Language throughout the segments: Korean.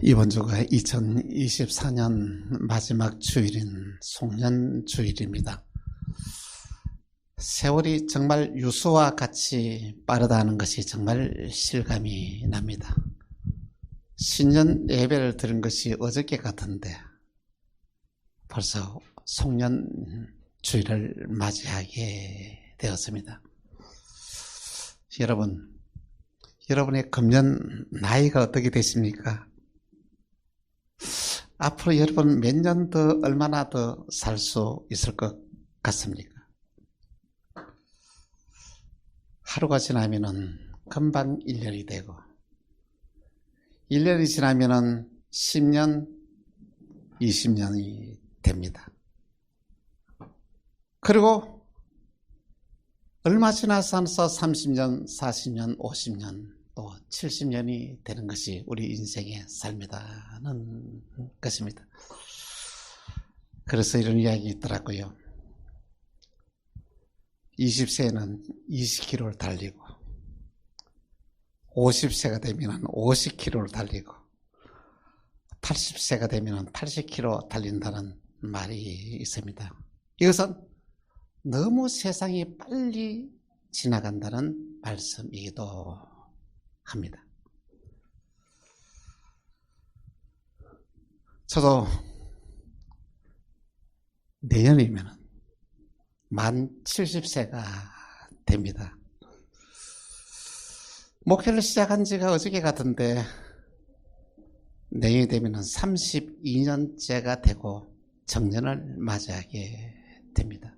이번 주가 2024년 마지막 주일인 송년주일입니다. 세월이 정말 유수와 같이 빠르다는 것이 정말 실감이 납니다. 신년 예배를 드린 것이 어저께 같은데 벌써 송년주일을 맞이하게 되었습니다. 여러분의 금년 나이가 어떻게 되십니까? 앞으로 여러분 몇 년 더 얼마나 더 살 수 있을 것 같습니까? 하루가 지나면은 금방 1년이 되고 1년이 지나면은 10년, 20년이 됩니다. 그리고 얼마 지나서 30년, 40년, 50년 또 70년이 되는 것이 우리 인생의 삶이라는 것입니다. 그래서 이런 이야기 있더라고요. 20세는 20km를 달리고 50세가 되면 50km를 달리고 80세가 되면 80km 달린다는 말이 있습니다. 이것은 너무 세상이 빨리 지나간다는 말씀이기도 합니다. 저도 내년이면 만 70세가 됩니다. 목회를 시작한 지가 어저께 같은데 내년이 되면 32년째가 되고 정년을 맞이하게 됩니다.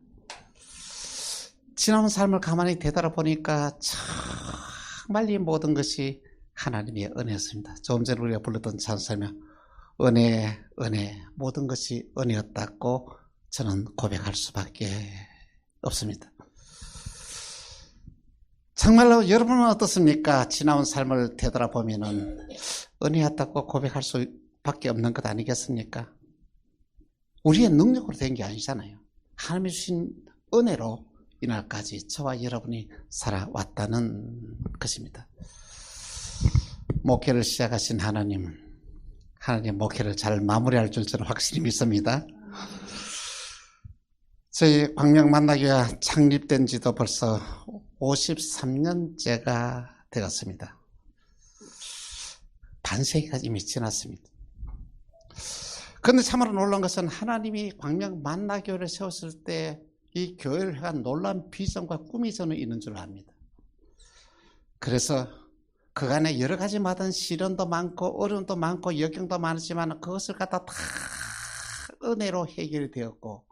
지나온 삶을 가만히 되돌아보니까 정말 이 모든 것이 하나님의 은혜였습니다. 조금 전에 우리가 불렀던 찬송이며 은혜 모든 것이 은혜였다고 저는 고백할 수밖에 없습니다. 정말로 여러분은 어떻습니까? 지나온 삶을 되돌아보면은 은혜였다고 고백할 수밖에 없는 것 아니겠습니까? 우리의 능력으로 된 게 아니잖아요. 하나님이 주신 은혜로 이날까지 저와 여러분이 살아왔다는 것입니다. 목회를 시작하신 하나님 목회를 잘 마무리할 줄 저는 확실히 믿습니다. 저희 광명만나교회가 창립된 지도 벌써 53년째가 되었습니다. 반세기가 이미 지났습니다. 그런데 참으로 놀라운 것은 하나님이 광명만나교회를 세웠을 때 이 교회를 향한 놀라운 비전과 꿈이 저는 있는 줄 압니다. 그래서 그간에 여러 가지 마다는 시련도 많고 어려움도 많고 역경도 많았지만 그것을 갖다 다 은혜로 해결이 되었고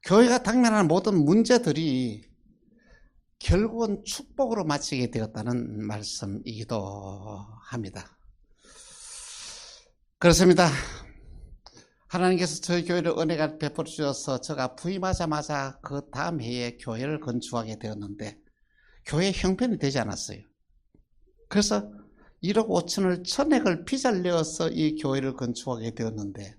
교회가 당면하는 모든 문제들이 결국은 축복으로 마치게 되었다는 말씀이기도 합니다. 그렇습니다. 하나님께서 저희 교회를 은혜가 베풀어 주셔서 제가 부임하자마자 그 다음 해에 교회를 건축하게 되었는데 교회 형편이 되지 않았어요. 그래서 1억 5천을 전액을 빚을 내어서 이 교회를 건축하게 되었는데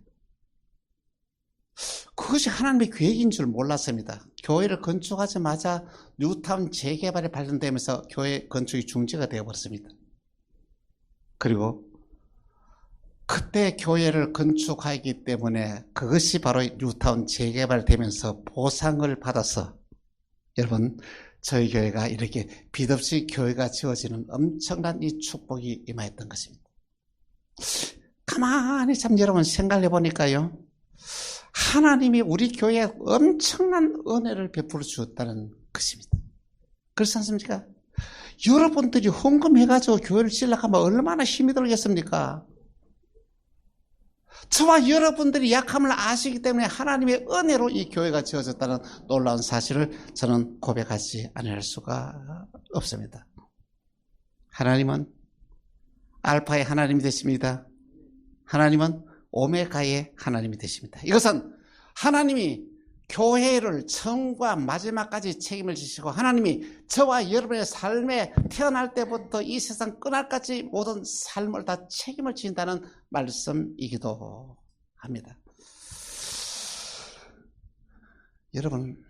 그것이 하나님의 계획인 줄 몰랐습니다. 교회를 건축하자마자 뉴타운 재개발이 발전되면서 교회 건축이 중지가 되어버렸습니다. 그리고 그때 교회를 건축하기 때문에 그것이 바로 뉴타운 재개발되면서 보상을 받아서 여러분 저희 교회가 이렇게 빚 없이 교회가 지어지는 엄청난 이 축복이 임하였던 것입니다. 가만히 참 여러분 생각해 보니까요. 하나님이 우리 교회에 엄청난 은혜를 베풀어 주었다는 것입니다. 그렇지 않습니까? 여러분들이 헌금해가지고 교회를 지으려면 얼마나 힘이 들겠습니까? 저와 여러분들이 약함을 아시기 때문에 하나님의 은혜로 이 교회가 지어졌다는 놀라운 사실을 저는 고백하지 않을 수가 없습니다. 하나님은 알파의 하나님이 되십니다. 하나님은 오메가의 하나님이 되십니다. 이것은 하나님이 교회를 처음과 마지막까지 책임을 지시고 하나님이 저와 여러분의 삶에 태어날 때부터 이 세상 끝날까지 모든 삶을 다 책임을 진다는 말씀이기도 합니다. 여러분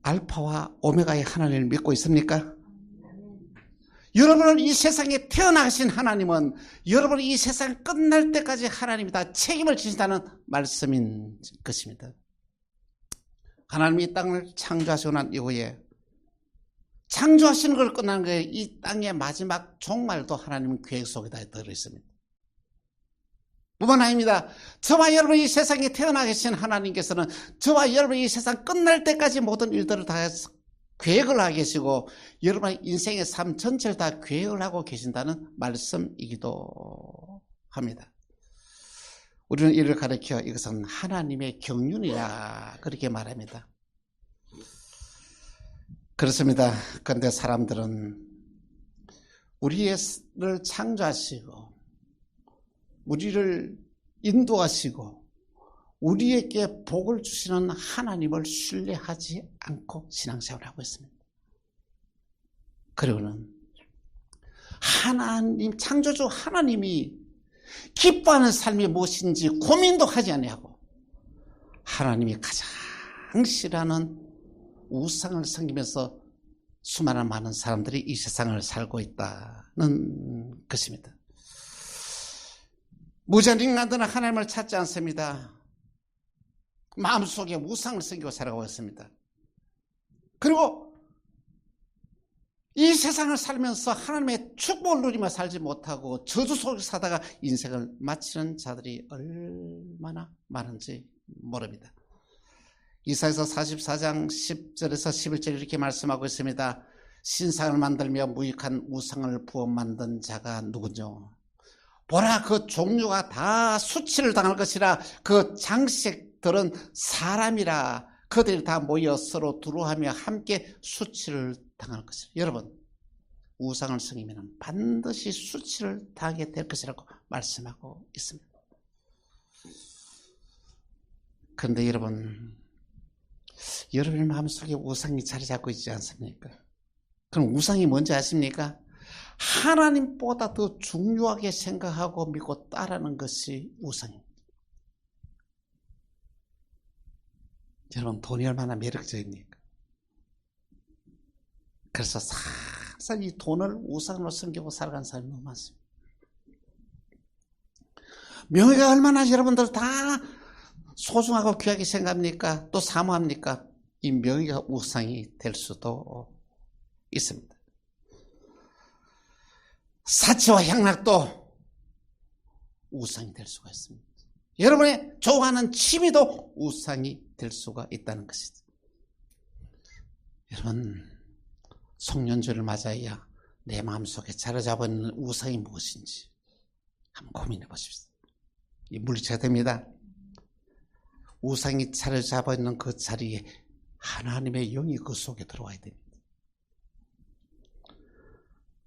알파와 오메가의 하나님을 믿고 있습니까? 여러분을 이 세상에 태어나신 하나님은 여러분이 이 세상 끝날 때까지 하나님이 다 책임을 지신다는 말씀인 것입니다. 하나님이 이 땅을 창조하시고 난 이후에 창조하시는 걸 끝난 거예요. 이 땅의 마지막 종말도 하나님은 계획 속에 다 들어있습니다. 뿐만 아닙니다. 저와 여러분이 이 세상에 태어나 계신 하나님께서는 저와 여러분이 이 세상 끝날 때까지 모든 일들을 다 계획을 하고 계시고 여러분의 인생의 삶 전체를 다 계획을 하고 계신다는 말씀이기도 합니다. 우리는 이를 가리켜 이것은 하나님의 경륜이라 그렇게 말합니다. 그렇습니다. 그런데 사람들은 우리를 창조하시고 우리를 인도하시고 우리에게 복을 주시는 하나님을 신뢰하지 않고 신앙생활을 하고 있습니다. 그리고는 하나님, 창조주 하나님이 기뻐하는 삶이 무엇인지 고민도 하지 아니하고 하나님이 가장 싫어하는 우상을 섬기면서 수많은 많은 사람들이 이 세상을 살고 있다는 것입니다. 무자nik나들은 하나님을 찾지 않습니다. 마음속에 우상을 섬기고 살아가고 있습니다. 그리고 이 세상을 살면서 하나님의 축복을 누리며 살지 못하고 저주 속에 사다가 인생을 마치는 자들이 얼마나 많은지 모릅니다. 이사야서 44장 10절에서 11절 이렇게 말씀하고 있습니다. 신상을 만들며 무익한 우상을 부어 만든 자가 누구뇨? 보라, 그 종류가 다 수치를 당할 것이라. 그 장식들은 사람이라. 그들이 다 모여 서로 두루하며 함께 수치를 당할 것이라. 여러분, 우상을 섬기면 반드시 수치를 당하게 될 것이라고 말씀하고 있습니다. 그런데 여러분의 마음속에 우상이 자리 잡고 있지 않습니까? 그럼 우상이 뭔지 아십니까? 하나님보다 더 중요하게 생각하고 믿고 따르는 것이 우상입니다. 여러분, 돈이 얼마나 매력적입니까? 그래서 항상 이 돈을 우상으로 섬기고 살아가는 사람이 너무 많습니다. 명예가 얼마나 여러분들 다 소중하고 귀하게 생각합니까? 또 사모합니까? 이 명예가 우상이 될 수도 있습니다. 사치와 향락도 우상이 될 수가 있습니다. 여러분의 좋아하는 취미도 우상이 될 수가 있다는 것이죠. 여러분, 송년주를 맞아야 내 마음속에 자리 잡은 우상이 무엇인지 한번 고민해 보십시오. 이 물리쳐야 됩니다. 우상이 자리 잡아 있는 그 자리에 하나님의 영이 그 속에 들어와야 됩니다.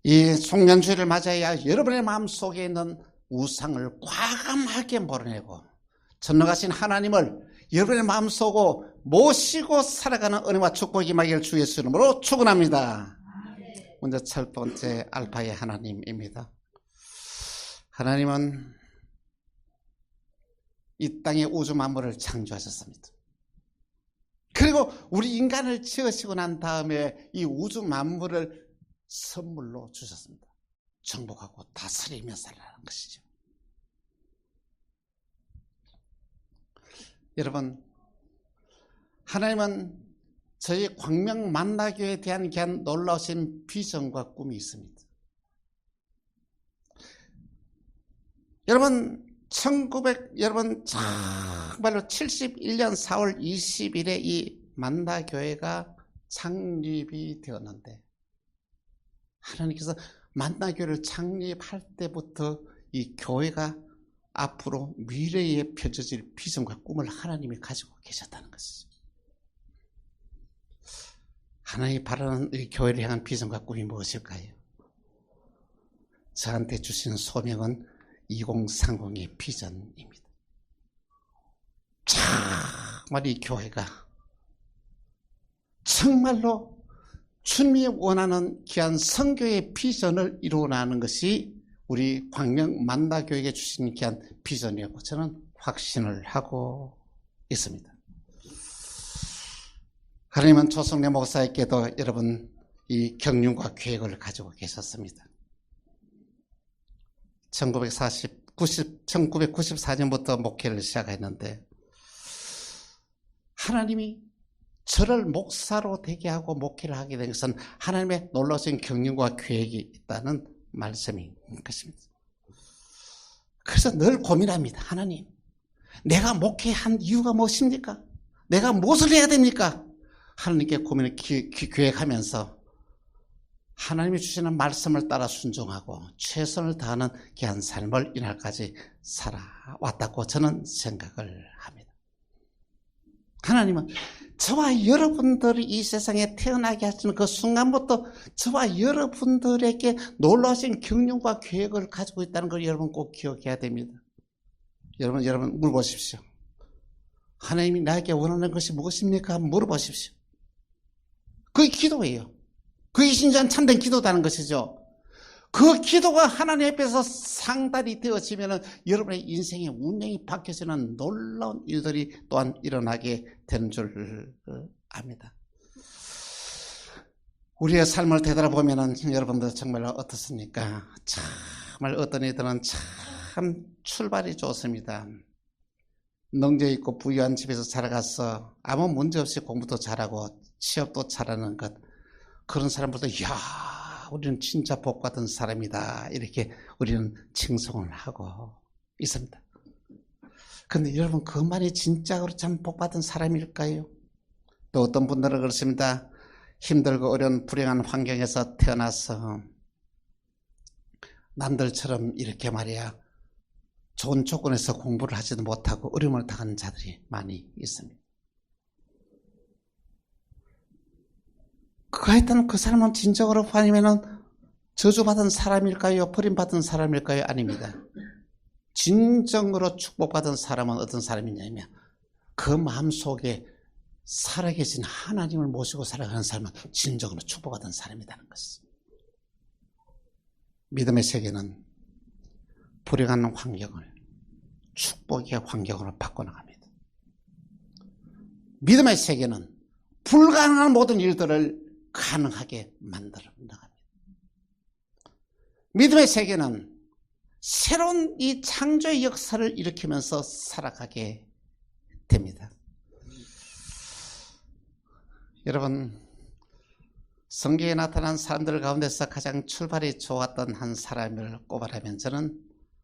이 송년주를 맞아야 여러분의 마음속에 있는 우상을 과감하게 몰아내고 전능하신 하나님을 여러분의 마음속으로 모시고 살아가는 은혜와 축복이 임하기를 주 예수 이름으로 축원합니다. 먼저 첫 번째 알파의 하나님입니다. 하나님은 이 땅의 우주 만물을 창조하셨습니다. 그리고 우리 인간을 지으시고 난 다음에 이 우주 만물을 선물로 주셨습니다. 정복하고 다스리며 살라는 것이죠. 여러분, 하나님은 저희 광명 만나교회에 대한 귀한 놀라우신 비전과 꿈이 있습니다. 여러분, 여러분 정말로 71년 4월 20일에 이 만나교회가 창립이 되었는데 하나님께서 만나교회를 창립할 때부터 이 교회가 앞으로 미래에 펼쳐질 비전과 꿈을 하나님이 가지고 계셨다는 것이죠. 하나님이 바라는 이 교회를 향한 비전과 꿈이 무엇일까요? 저한테 주신 소명은 2030의 비전입니다. 정말 이 교회가 정말로 주님이 원하는 귀한 선교의 비전을 이루어나가는 것이 우리 광명 만나교회에 주신 귀한 비전이라고 저는 확신을 하고 있습니다. 하나님은 조성래 목사에게도 여러분 이 경륜과 계획을 가지고 계셨습니다. 1994년부터 목회를 시작했는데 하나님이 저를 목사로 되게 하고 목회를 하게 된 것은 하나님의 놀라우신 경륜과 계획이 있다는 말씀인 것입니다. 그래서 늘 고민합니다. 하나님, 내가 목회한 이유가 무엇입니까? 내가 무엇을 해야 됩니까? 하나님께 고민을 계획하면서 하나님이 주시는 말씀을 따라 순종하고 최선을 다하는 귀한 삶을 이날까지 살아왔다고 저는 생각을 합니다. 하나님은 저와 여러분들이 이 세상에 태어나게 하시는 그 순간부터 저와 여러분들에게 놀라우신 경륜과 계획을 가지고 있다는 걸 여러분 꼭 기억해야 됩니다. 여러분 물어보십시오. 하나님이 나에게 원하는 것이 무엇입니까? 물어보십시오. 그게 기도예요. 그게 진짜 참된 기도다는 것이죠. 그 기도가 하나님 앞에서 상달이 되어지면 여러분의 인생의 운명이 바뀌어지는 놀라운 일들이 또한 일어나게 되는 줄 압니다. 우리의 삶을 되돌아보면 여러분들 정말 어떻습니까? 정말 어떤 이들은 참 출발이 좋습니다. 능력 있고 부유한 집에서 자라가서 아무 문제 없이 공부도 잘하고 취업도 잘하는 것, 그런 사람들도 이야, 우리는 진짜 복 받은 사람이다, 이렇게 우리는 칭송을 하고 있습니다. 그런데 여러분, 그것만이 진짜로 참 복 받은 사람일까요? 또 어떤 분들은 그렇습니다. 힘들고 어려운 불행한 환경에서 태어나서 남들처럼 이렇게 말이야 좋은 조건에서 공부를 하지도 못하고 어려움을 당하는 자들이 많이 있습니다. 하여튼 그 사람은 진정으로 아니면은 저주받은 사람일까요? 버림받은 사람일까요? 아닙니다. 진정으로 축복받은 사람은 어떤 사람이냐면 그 마음속에 살아계신 하나님을 모시고 살아가는 사람은 진정으로 축복받은 사람이라는 것입니다. 믿음의 세계는 불행한 환경을 축복의 환경으로 바꿔나갑니다. 믿음의 세계는 불가능한 모든 일들을 가능하게 만들어 나갑니다. 믿음의 세계는 새로운 이 창조의 역사를 일으키면서 살아가게 됩니다. 여러분, 성경에 나타난 사람들 가운데서 가장 출발이 좋았던 한 사람을 꼽아라면 저는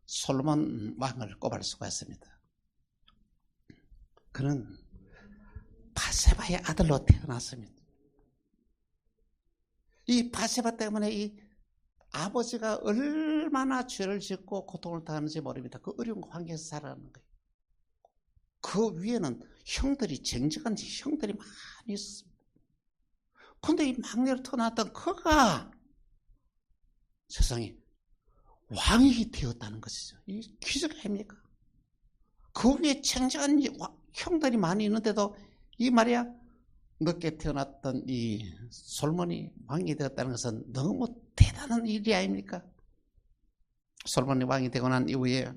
솔로몬 왕을 꼽을 수가 있습니다. 그는 바세바의 아들로 태어났습니다. 이 바세바 때문에 이 아버지가 얼마나 죄를 짓고 고통을 당하는지 모릅니다. 그 어려운 환경에서 살아가는 거예요. 그 위에는 형들이, 쟁쟁한 형들이 많이 있었습니다. 그런데 이 막내로 태어났던 그가 세상에 왕이 되었다는 것이죠. 이 기적 아닙니까? 그 위에 쟁쟁한 형들이 많이 있는데도 이 말이야, 늦게 태어났던 이 솔몬이 왕이 되었다는 것은 너무 대단한 일이 아닙니까? 솔몬이 왕이 되고 난 이후에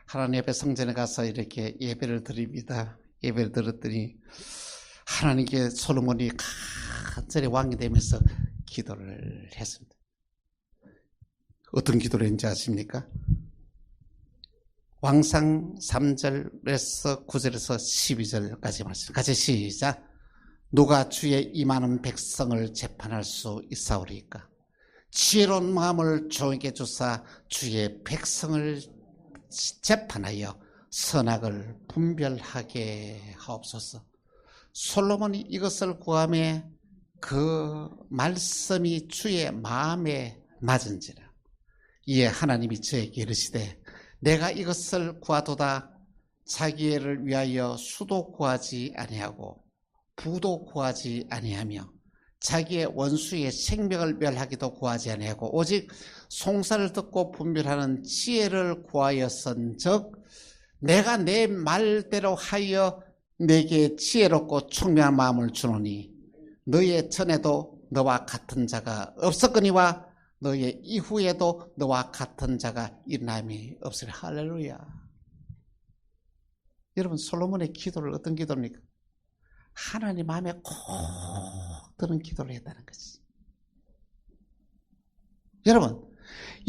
하나님 앞에 성전에 가서 이렇게 예배를 드립니다. 예배를 드렸더니 하나님께 솔몬이 간절히 왕이 되면서 기도를 했습니다. 어떤 기도를 했는지 아십니까? 왕상 3절에서 9절에서 12절까지 말씀. 같이 시작. 누가 주의 이 많은 백성을 재판할 수 있사오리까? 지혜로운 마음을 종에게 주사 주의 백성을 재판하여 선악을 분별하게 하옵소서. 솔로몬이 이것을 구하며 그 말씀이 주의 마음에 맞은지라. 이에 하나님이 저에게 이르시되 내가 이것을 구하도다. 자기를 위하여 수도 구하지 아니하고 부도 구하지 아니하며 자기의 원수의 생명을 멸하기도 구하지 아니하고 오직 송사를 듣고 분별하는 지혜를 구하였은즉 내가 내 말대로 하여 내게 지혜롭고 총명한 마음을 주노니 너의 전에도 너와 같은 자가 없었거니와 너의 이후에도 너와 같은 자가 일어남이 없으리. 할렐루야. 여러분, 솔로몬의 기도를 어떤 기도입니까? 하나님 마음에 콕 드는 기도를 했다는 거지. 여러분,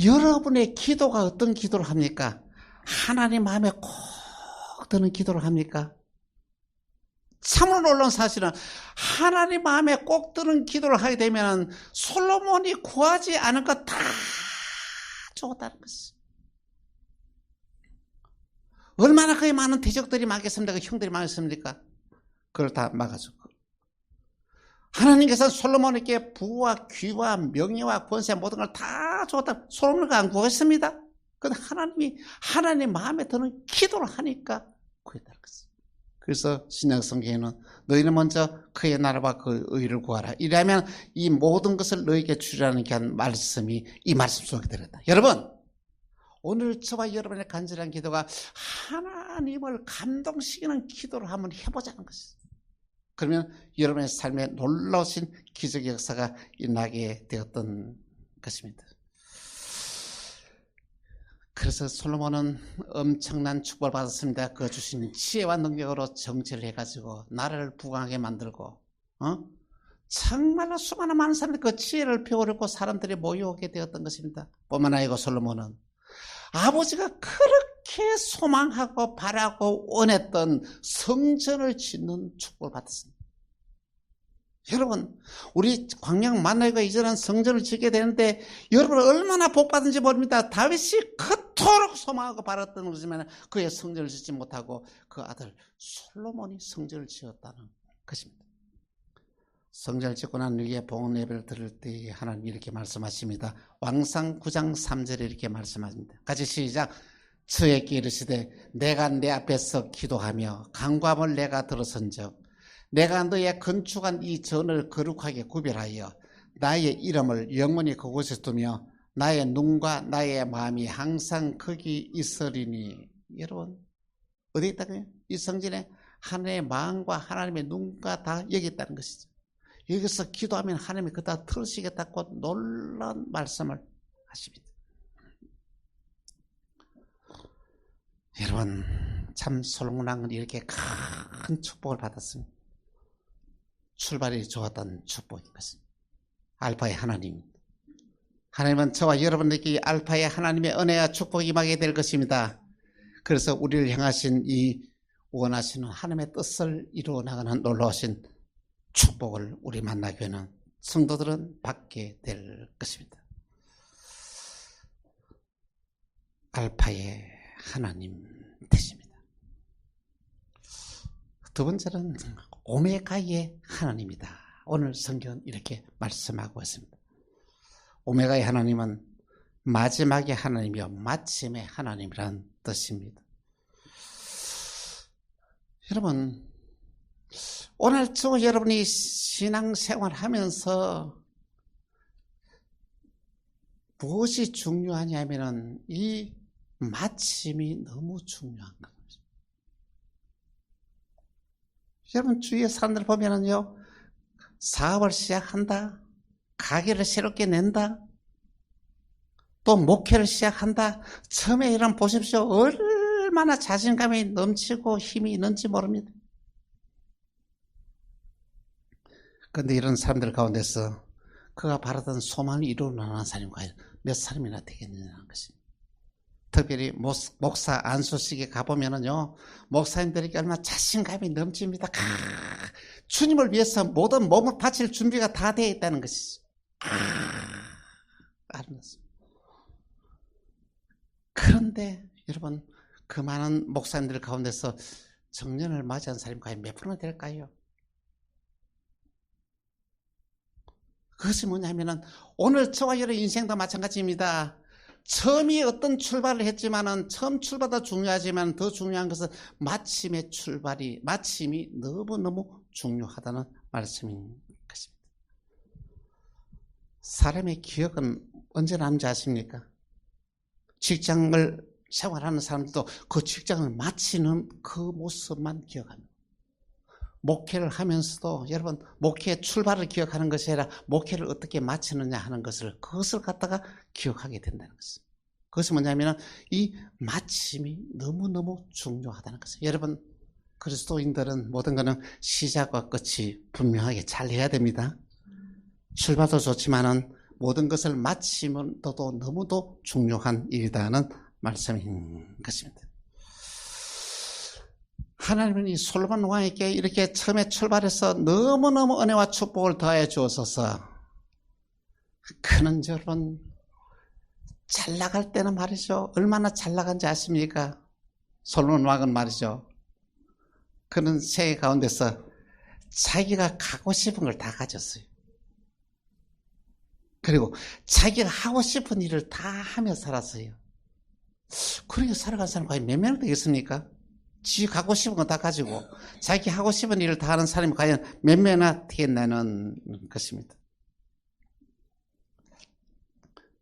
여러분의 기도가 어떤 기도를 합니까? 하나님 마음에 꼭 드는 기도를 합니까? 참으로 놀라운 사실은 하나님 마음에 꼭 드는 기도를 하게 되면 솔로몬이 구하지 않은 것 다 주었다는 것이죠. 얼마나 그의 많은 대적들이 많겠습니까? 그 형들이 많겠습니까? 그걸 다 막아주고. 하나님께서 솔로몬에게 부와 귀와 명예와 권세 모든 걸 다 주었다. 솔로몬은 안 구했습니다. 그런데 하나님이 하나님 마음에 드는 기도를 하니까 구했다는 것이죠. 그래서 신약 성경에는 너희는 먼저 그의 나라와 그 의를 구하라. 이러면 이 모든 것을 너에게 주리라는 말씀이 이 말씀 속에 들었다. 여러분, 오늘 저와 여러분의 간절한 기도가 하나님을 감동시키는 기도를 한번 해보자는 것이죠. 그러면 여러분의 삶에 놀라우신 기적의 역사가 일어나게 되었던 것입니다. 그래서 솔로몬은 엄청난 축복을 받았습니다. 그 주신 지혜와 능력으로 정치를 해가지고 나라를 부강하게 만들고 정말로 수많은 많은 사람들이 그 지혜를 배우려고 사람들이 모여오게 되었던 것입니다. 뿐만 아니고 솔로몬은 아버지가 그렇게 소망하고 바라고 원했던 성전을 짓는 축복을 받았습니다. 여러분, 우리 광양 만나기가 이전한 성전을 짓게 되는데 여러분 얼마나 복받은지 모릅니다. 다윗이 그토록 소망하고 바랐던 것이지만 그의 성전을 짓지 못하고 그 아들 솔로몬이 성전을 지었다는 것입니다. 성전을 짓고 난 후에 봉헌 예배를 드릴 때 하나님 이렇게 말씀하십니다. 왕상 9장 3절에 이렇게 말씀하십니다. 같이 시작. 저에게 이르시되 내가 내 앞에서 기도하며 간구함을 내가 들어선즉 내가 너의 건축한 이 전을 거룩하게 구별하여 나의 이름을 영원히 그곳에 두며 나의 눈과 나의 마음이 항상 거기 있으리니. 여러분 어디 있다고요? 이 성전에 하나님의 마음과 하나님의 눈과 다 여기 있다는 것이죠. 여기서 기도하면 하나님이 그다 들으시겠다고 놀라운 말씀을 하십니다. 여러분 참 솔로몬 왕은 이렇게 큰 축복을 받았습니다. 출발이 좋았던 축복인 것입니다. 알파의 하나님, 하나님은 저와 여러분에게 알파의 하나님의 은혜와 축복이 임하게 될 것입니다. 그래서 우리를 향하신 이 원하시는 하나님의 뜻을 이루어 나가는 놀라우신 축복을 우리 만나교회는 성도들은 받게 될 것입니다. 알파의 하나님 되십니다. 두 번째는 오메가의 하나님이다. 오늘 성경은 이렇게 말씀하고 있습니다. 오메가의 하나님은 마지막의 하나님이요 마침의 하나님이란 뜻입니다. 여러분 오늘 저 여러분이 신앙생활 하면서 무엇이 중요하냐면은 이 마침이 너무 중요한 겁니다. 여러분 주위의 사람들 보면은요, 사업을 시작한다, 가게를 새롭게 낸다, 또 목회를 시작한다. 처음에 이런 보십시오. 얼마나 자신감이 넘치고 힘이 있는지 모릅니다. 그런데 이런 사람들 가운데서 그가 바라던 소망을 이루어나가는 사람이 과연 몇 사람이나 되겠느냐는 것입니다. 특별히 목사 안수식에 가보면은요, 목사님들에게 얼마나 자신감이 넘칩니다. 주님을 위해서 모든 몸을 바칠 준비가 다 되어 있다는 것이죠. 아름답습니다. 그런데 여러분, 그 많은 목사님들 가운데서 정년을 맞이한 사람이 과연 몇 프로나 될까요? 그것이 뭐냐면은 오늘 저와 여러분 인생도 마찬가지입니다. 처음이 어떤 출발을 했지만은 처음 출발도 중요하지만 더 중요한 것은 마침의 출발이, 마침이 너무너무 중요하다는 말씀인 것입니다. 사람의 기억은 언제 남지 아십니까? 직장을 생활하는 사람들도 그 직장을 마치는 그 모습만 기억합니다. 목회를 하면서도 여러분 목회의 출발을 기억하는 것이 아니라 목회를 어떻게 마치느냐 하는 것을, 그것을 갖다가 기억하게 된다는 것입니다. 그것이 뭐냐면 이 마침이 너무너무 중요하다는 것입니다. 여러분 그리스도인들은 모든 것은 시작과 끝이 분명하게 잘 해야 됩니다. 출발도 좋지만은 모든 것을 마치면 또 너무도 중요한 일이라는 말씀인 것입니다. 하나님은 이 솔로몬 왕에게 이렇게 처음에 출발해서 너무너무 은혜와 축복을 더해 주었어서 그는 여러분 잘 나갈 때는 말이죠. 얼마나 잘 나간지 아십니까? 솔로몬 왕은 말이죠. 그는 생애 가운데서 자기가 가고 싶은 걸 다 가졌어요. 그리고 자기가 하고 싶은 일을 다 하며 살았어요. 그렇게 살아간 사람 과연 몇 명 되겠습니까? 지 가고 싶은 거 다 가지고 자기 하고 싶은 일을 다 하는 사람이 과연 몇 명이나 되겠냐는 것입니다.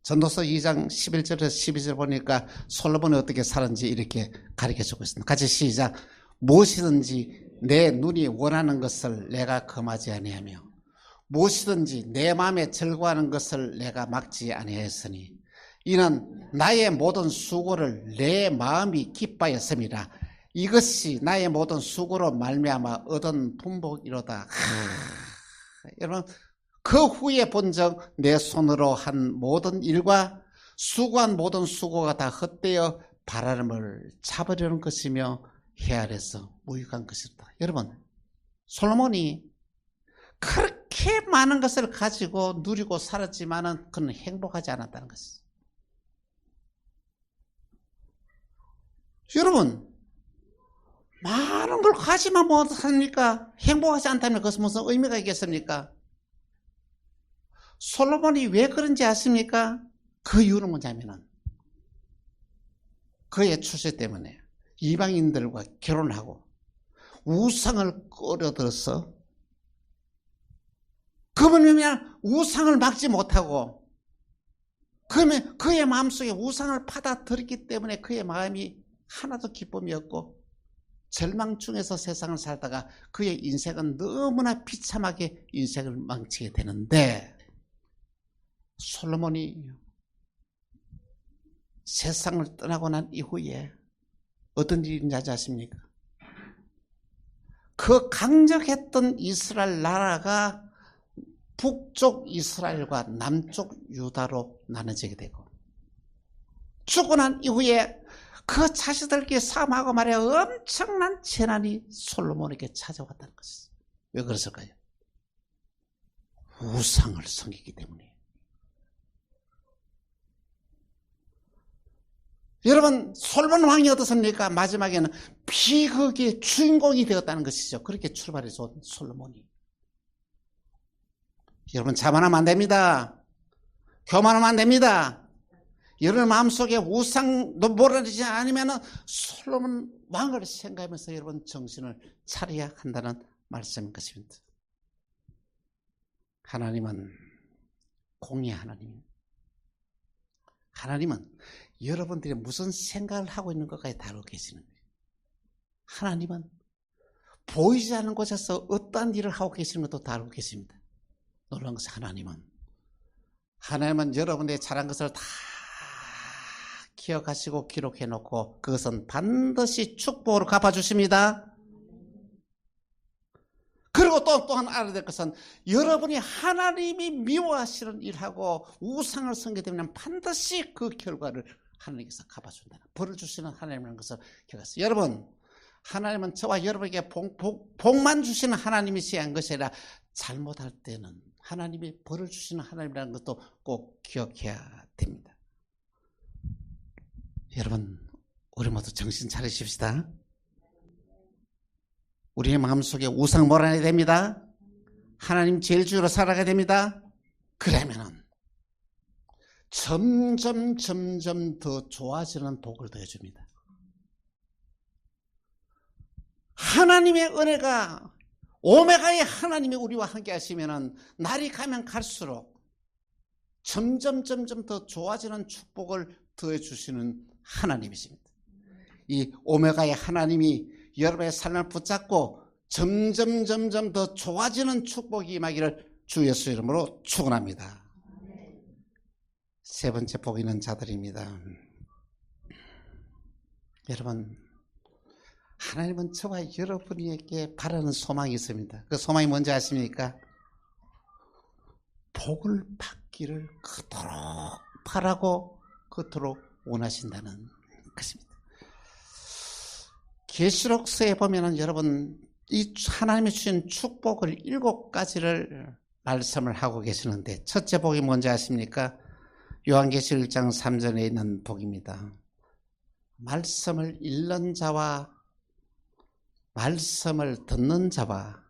전도서 2장 11절에서 12절 보니까 솔로몬이 어떻게 살았는지 이렇게 가르쳐주고 있습니다. 같이 시작. 무엇이든지 내 눈이 원하는 것을 내가 금하지 아니하며 무엇이든지 내 마음에 즐거워하는 것을 내가 막지 아니하였으니 이는 나의 모든 수고를 내 마음이 기뻐하였음이라. 이것이 나의 모든 수고로 말미암아 얻은 분복이로다. 여러분 그 후에 본적 내 손으로 한 모든 일과 수고한 모든 수고가 다 헛되어 바람을 잡으려는 것이며 헤아려서 무익한 것이다. 여러분 솔로몬이 그렇게 많은 것을 가지고 누리고 살았지만은 그는 행복하지 않았다는 것이죠. 여러분 많은 걸 가지만 못합니까? 행복하지 않다면 그것은 무슨 의미가 있겠습니까? 솔로몬이 왜 그런지 아십니까? 그 이유는 뭐냐면은 그의 출세 때문에 이방인들과 결혼하고 우상을 끌어들여서 그러면 우상을 막지 못하고 그러면 그의 마음속에 우상을 받아들였기 때문에 그의 마음이 하나도 기쁨이 없고 절망 중에서 세상을 살다가 그의 인생은 너무나 비참하게 인생을 망치게 되는데 솔로몬이 세상을 떠나고 난 이후에 어떤 일이 있는지 아십니까? 그 강력했던 이스라엘 나라가 북쪽 이스라엘과 남쪽 유다로 나눠지게 되고 죽고 난 이후에 그 자식들끼리 싸움하고 말이야 엄청난 재난이 솔로몬에게 찾아왔다는 것이죠. 왜 그랬을까요? 우상을 섬기기 때문에. 여러분 솔로몬 왕이 어떻습니까? 마지막에는 비극의 주인공이 되었다는 것이죠. 그렇게 출발해서 온 솔로몬이. 여러분 자만하면 안 됩니다. 교만하면 안 됩니다. 여러분 마음속에 우상도 몰아내지 않으면 솔로몬 왕을 생각하면서 여러분 정신을 차려야 한다는 말씀인 것입니다. 하나님은 공의 하나님. 하나님은 여러분들이 무슨 생각을 하고 있는 것까지 다 알고 계시는 거예요. 하나님은 보이지 않는 곳에서 어떠한 일을 하고 계시는 것도 다 알고 계십니다. 놀라운 것은 하나님은 여러분들이 잘한 것을 다 기억하시고 기록해 놓고 그것은 반드시 축복으로 갚아주십니다. 그리고 또한 알아야 될 것은 여러분이 하나님이 미워하시는 일하고 우상을 섬기게 되면 반드시 그 결과를 하나님께서 갚아준다는 벌을 주시는 하나님이라는 것을 기억하세요. 여러분 하나님은 저와 여러분에게 복만 주시는 하나님이셔야 한 것이 아니라 잘못할 때는 하나님이 벌을 주시는 하나님이라는 것도 꼭 기억해야 됩니다. 여러분 우리 모두 정신 차리십시다. 우리의 마음속에 우상 몰아내야 됩니다. 하나님 제일 주로 살아가야 됩니다. 그러면은 점점 더 좋아지는 복을 더해줍니다. 하나님의 은혜가 오메가의 하나님이 우리와 함께 하시면은 날이 가면 갈수록 점점 더 좋아지는 축복을 더해주시는 하나님이십니다. 이 오메가의 하나님이 여러분의 삶을 붙잡고 점점 더 좋아지는 축복이 임하기를 주 예수 이름으로 축원합니다. 세 번째 복 있는 자들입니다. 여러분 하나님은 저와 여러분에게 바라는 소망이 있습니다. 그 소망이 뭔지 아십니까? 복을 받기를 그토록 바라고 그토록 원하신다는 것입니다. 계시록서에 보면은 여러분 이 하나님이 주신 축복을 7가지를 말씀을 하고 계시는데 첫째 복이 뭔지 아십니까? 요한계시록 1장 3절에 있는 복입니다. 말씀을 읽는 자와 말씀을 듣는 자와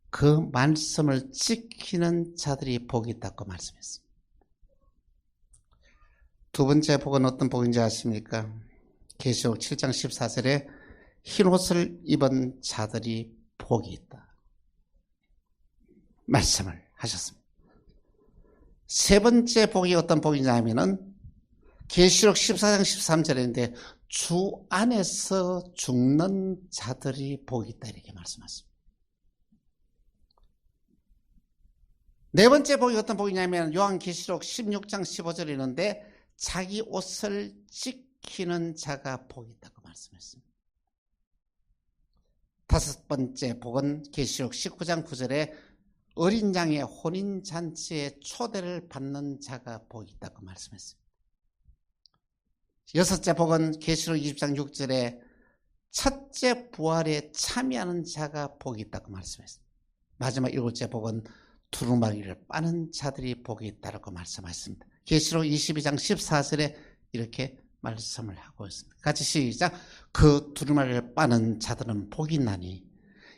그 말씀을 지키는 자들이 복이 있다고 말씀했습니다. 두 번째 복은 어떤 복인지 아십니까? 계시록 7장 14절에 흰옷을 입은 자들이 복이 있다 말씀을 하셨습니다. 세 번째 복이 어떤 복이냐 하면은 계시록 14장 13절인데 주 안에서 죽는 자들이 복이 있다 이렇게 말씀하십니다. 네 번째 복이 어떤 복이냐면 요한계시록 16장 15절에 있는데 자기 옷을 지키는 자가 복이 있다고 말씀했습니다. 다섯 번째 복은 계시록 19장 9절에 어린 양의 혼인잔치에 초대를 받는 자가 복이 있다고 말씀했습니다. 여섯째 복은 계시록 20장 6절에 첫째 부활에 참여하는 자가 복이 있다고 말씀했습니다. 마지막 일곱째 복은 두루마기를 빠는 자들이 복이 있다고 말씀하셨습니다. 계시록 22장 14절에 이렇게 말씀을 하고 있습니다. 같이 시작. 그 두루마기를 빠는 자들은 복이 있나니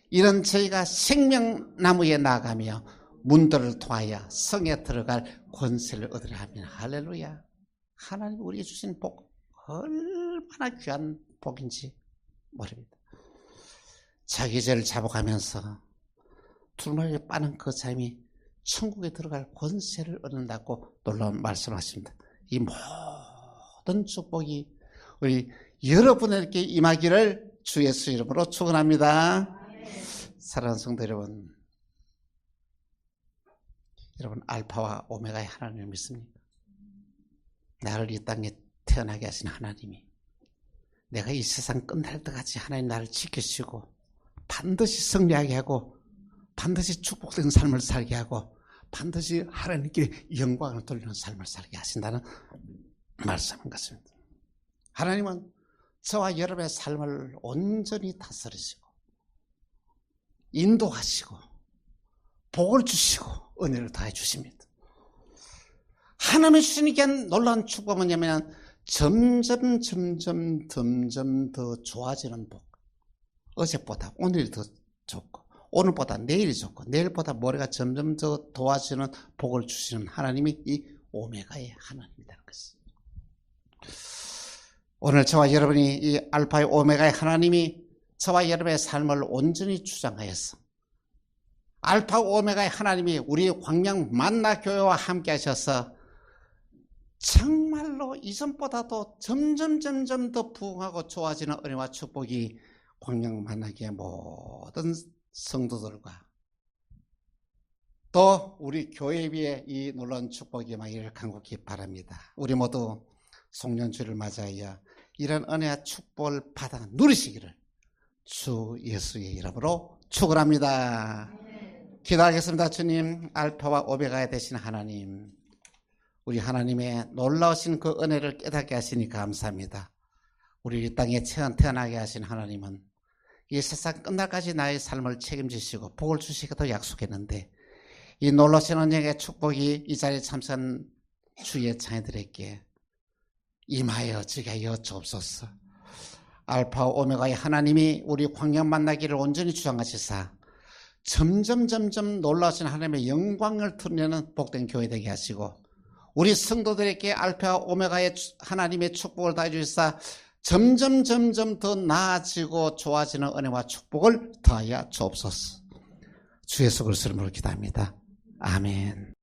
이런 저희가 생명나무에 나가며 문들을 통하여 성에 들어갈 권세를 얻으려 합니다. 할렐루야. 하나님 우리에게 주신 복 얼마나 귀한 복인지 모릅니다. 자기 죄를 자복하면서 두루마기를 빠는 그 사람이 천국에 들어갈 권세를 얻는다고 놀라운 말씀하십니다. 이 모든 축복이 우리 여러분에게 임하기를 주 예수 이름으로 축원합니다. 사랑하는 성도 여러분, 여러분 알파와 오메가의 하나님을 믿습니까? 나를 이 땅에 태어나게 하신 하나님이 내가 이 세상 끝날 때까지 하나님 나를 지키시고 반드시 승리하게 하고 반드시 축복된 삶을 살게 하고 반드시 하나님께 영광을 돌리는 삶을 살게 하신다는 말씀인 것입니다. 하나님은 저와 여러분의 삶을 온전히 다스리시고 인도하시고 복을 주시고 은혜를 더해 주십니다. 하나님의 주시는 게 놀라운 축복은 뭐냐면 점점 더 좋아지는 복. 어제보다 오늘이 더 좋고 오늘보다 내일이 좋고 내일보다 모레가 점점 더 도와주는 복을 주시는 하나님이 이 오메가의 하나님이라는 것입니다. 오늘 저와 여러분이 이 알파의 오메가의 하나님이 저와 여러분의 삶을 온전히 주장하였어. 알파 오메가의 하나님이 우리 광양 만나 교회와 함께 하셔서 정말로 이전보다도 점점 더 부흥하고 좋아지는 은혜와 축복이 광양 만나교회 모든 성도들과 또 우리 교회 위에 이 놀라운 축복이 임하기를 간곡히 바랍니다. 우리 모두 송년주를 맞이하여 이런 은혜와 축복을 받아 누리시기를 주 예수의 이름으로 축원합니다. 기도하겠습니다. 주님, 알파와 오메가에 되신 하나님, 우리 하나님의 놀라우신 그 은혜를 깨닫게 하시니 감사합니다. 우리 이 땅에 태어나게 하신 하나님은 이 세상 끝날까지 나의 삶을 책임지시고 복을 주시겠다고 약속했는데 이 놀라우신 은혜의 축복이 이 자리에 참석한 주의 자녀들에게 임하여 지게 하여 주옵소서. 알파 오메가의 하나님이 우리 광양 만나기를 온전히 주장하시사 점점 놀라우신 하나님의 영광을 드러내는 복된 교회 되게 하시고 우리 성도들에게 알파 오메가의 하나님의 축복을 다해 주시사 점점 더 나아지고 좋아지는 은혜와 축복을 더하여 주옵소서. 주 예수 그리스도의 이름으로 기도합니다. 아멘.